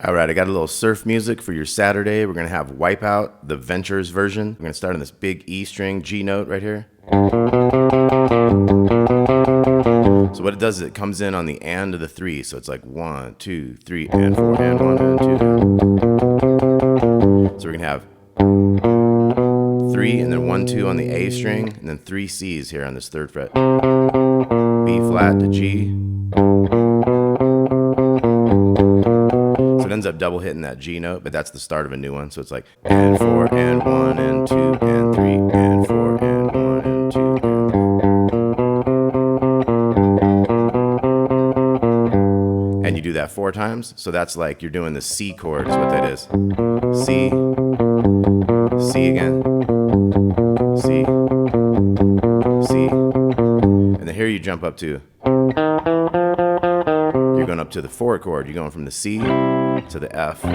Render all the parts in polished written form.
All right, I got a little surf music for your Saturday. We're going to have Wipeout, the Ventures version. We're going to start on this big E string G note right here. So what it does is it comes in on the and of the three. So it's like 1, 2, 3, and 4, and 1, and 2. So we're going to have 3 and then 1, 2 on the A string, and then 3 C's here on this 3rd fret. B flat to G. So it ends up double hitting that G note, but that's the start of a new one. So it's like and 4, and 1, and 2, and 3, and 4, and 1, and 2. And you do that 4 times. So that's like you're doing the C chord is what that is. C, C again, C, C. And then here you jump up to, you're going up to the 4 chord. You're going from the C to the F. So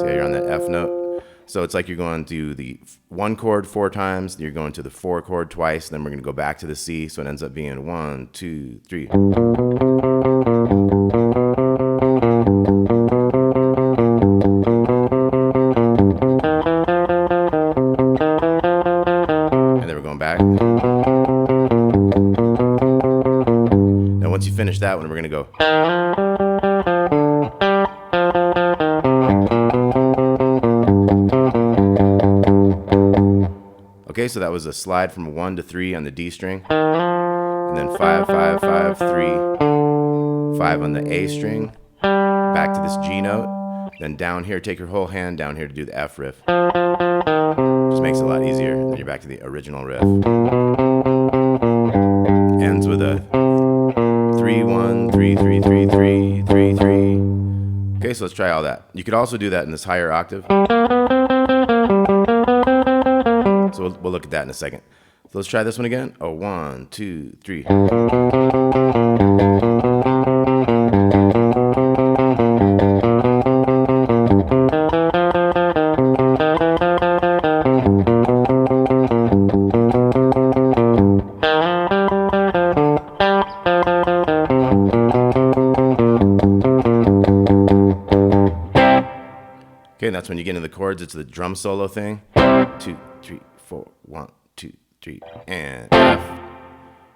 yeah, you're on that F note. So it's like you're going to the 1 chord 4 times, you're going to the 4 chord twice, then we're going to go back to the C. So it ends up being 1, 2, 3. And then we're going back. Now once you finish that one, we're going to go. Okay, so that was a slide from 1 to 3 on the D string, and then 5, 5, 5, 3, 5 on the A string, back to this G note, then down here, take your whole hand down here to do the F riff. Just makes it a lot easier. Then you're back to the original riff. Ends with a 3, 1, 3, 3, 3, 3, 3, 3. Okay, so let's try all that. You could also do that in this higher octave. So we'll look at that in a second. So let's try this one again. Oh, 1, 2, 3. Okay, and that's when you get into the chords. It's the drum solo thing. 2, 3, 4, 1, 2, 3, and F,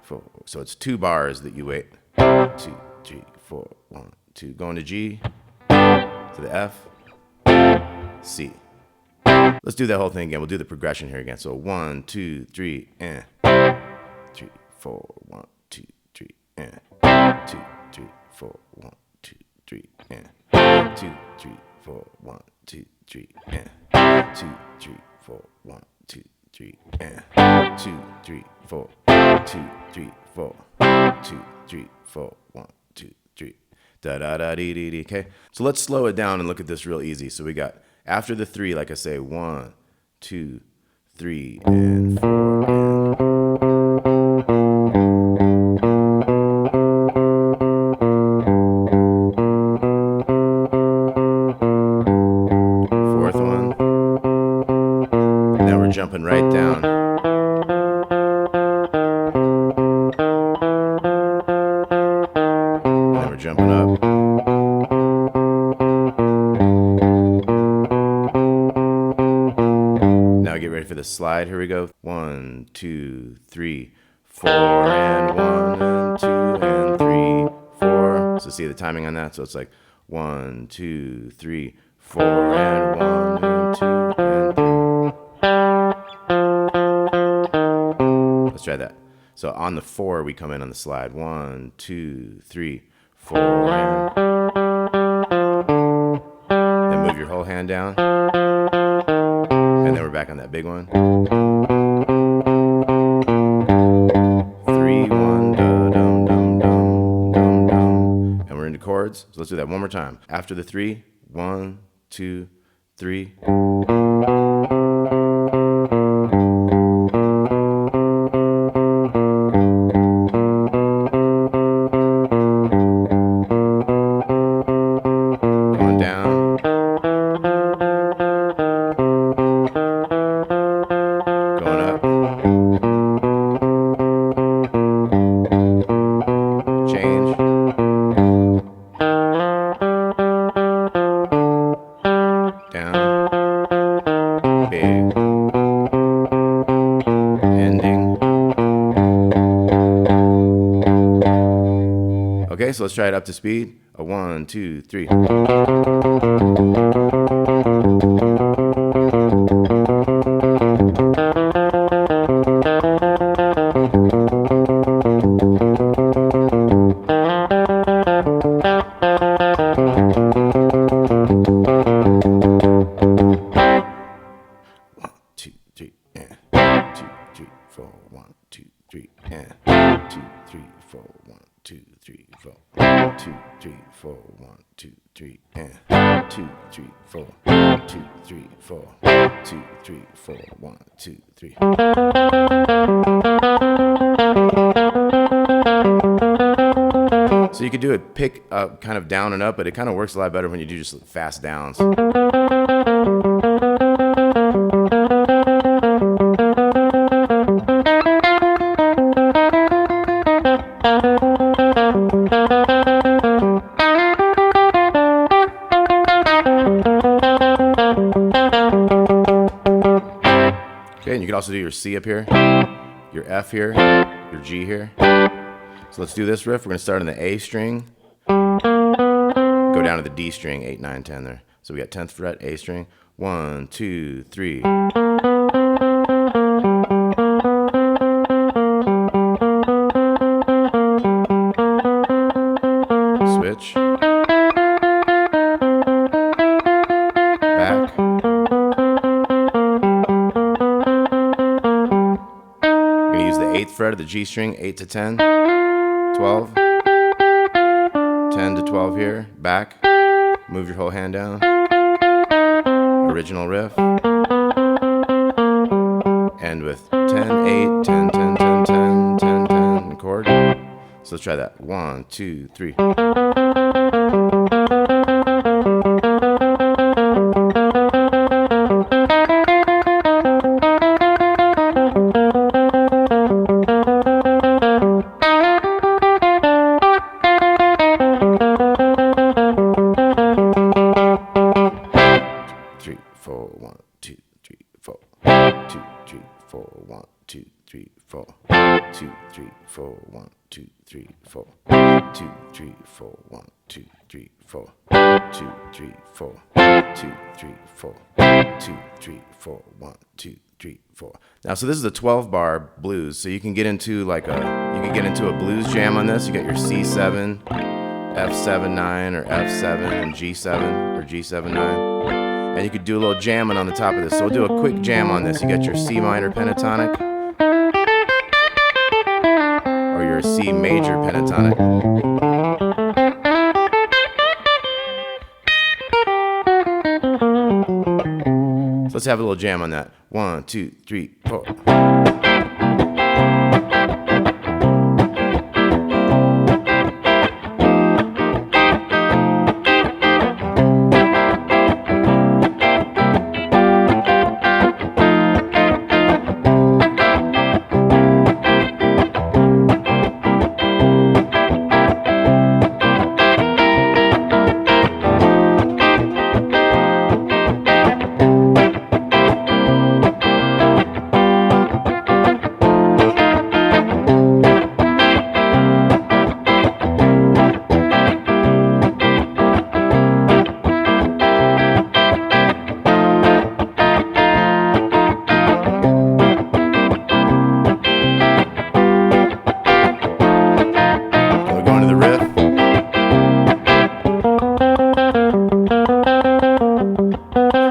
4. So it's 2 bars that you wait. 2, 3, 4, 1, 2. Going to G, to the F, C. Let's do that whole thing again. We'll do the progression here again. So 1, 2, 3, and 3, 4, 1, 2, 3, and 2, 3, 4, 1, 2, 3, and 2, 3, 4, 1, 2, 3, and 2, 3, 4, 1, 2, 3, and 2, 3, 4, 2, 3, 4, 2, 3, 4, 1, 2, 3. Da da da dee dee dee. Okay, so let's slow it down and look at this real easy. So we got after the 3, like I say, 1, 2, 3, and 4. Fourth one. Now we're jumping right down. And then we're jumping up. Now get ready for the slide. Here we go. 1, 2, 3, 4, and 1, and 2, and 3, 4. So see the timing on that? So it's like 1, 2, 3, 4, and 1, and 2, and 3. Let's try that. So on the 4, we come in on the slide. 1, 2, 3, 4, and then move your whole hand down. And then we're back on that big one. 3, 1, da dum dum dum dum dum. And we're into chords. So let's do that one more time. After the 3, 1, 2, 3. Going down. Going up. Change. so let's try it up to speed. A 1, 2, 3. So you could do it pick up, kind of down and up, but it kind of works a lot better when you do just fast downs. Okay, and you can also do your C up here, your F here, your G here. So let's do this riff. We're going to start on the A string, go down to the D string, 8, 9, 10 there. So we got 10th fret, A string. 1, 2, 3. Switch. Back. We're going to use the 8th fret of the G string, 8 to 10. 12, 10 to 12 here, back, move your whole hand down, original riff, end with 10, 8, 10, 10, 10, 10, 10, 10, chord. So let's try that. 1, 2, 3. Now, so this is a 12-bar blues, so you can get into like a blues jam on this. You got your C7, F7 9, or F7 and G7 or G7 9, and you could do a little jamming on the top of this. So we'll do a quick jam on this. You got your C minor pentatonic, or your C major pentatonic. So let's have a little jam on that. 1, 2, 3, 4.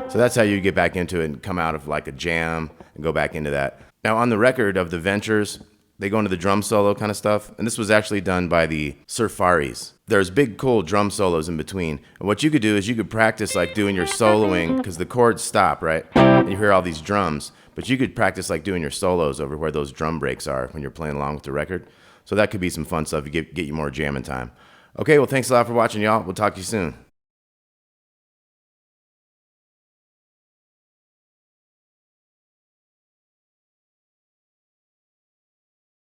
So that's how you get back into it and come out of like a jam and go back into that. Now on the record of the Ventures, they go into the drum solo kind of stuff, and this was actually done by the Surfaris. There's big cool drum solos in between, and what you could do is you could practice like doing your soloing, because the chords stop, right? And you hear all these drums, but you could practice like doing your solos over where those drum breaks are when you're playing along with the record. So that could be some fun stuff to get you more jamming time. Okay, well thanks a lot for watching, y'all. We'll talk to you soon.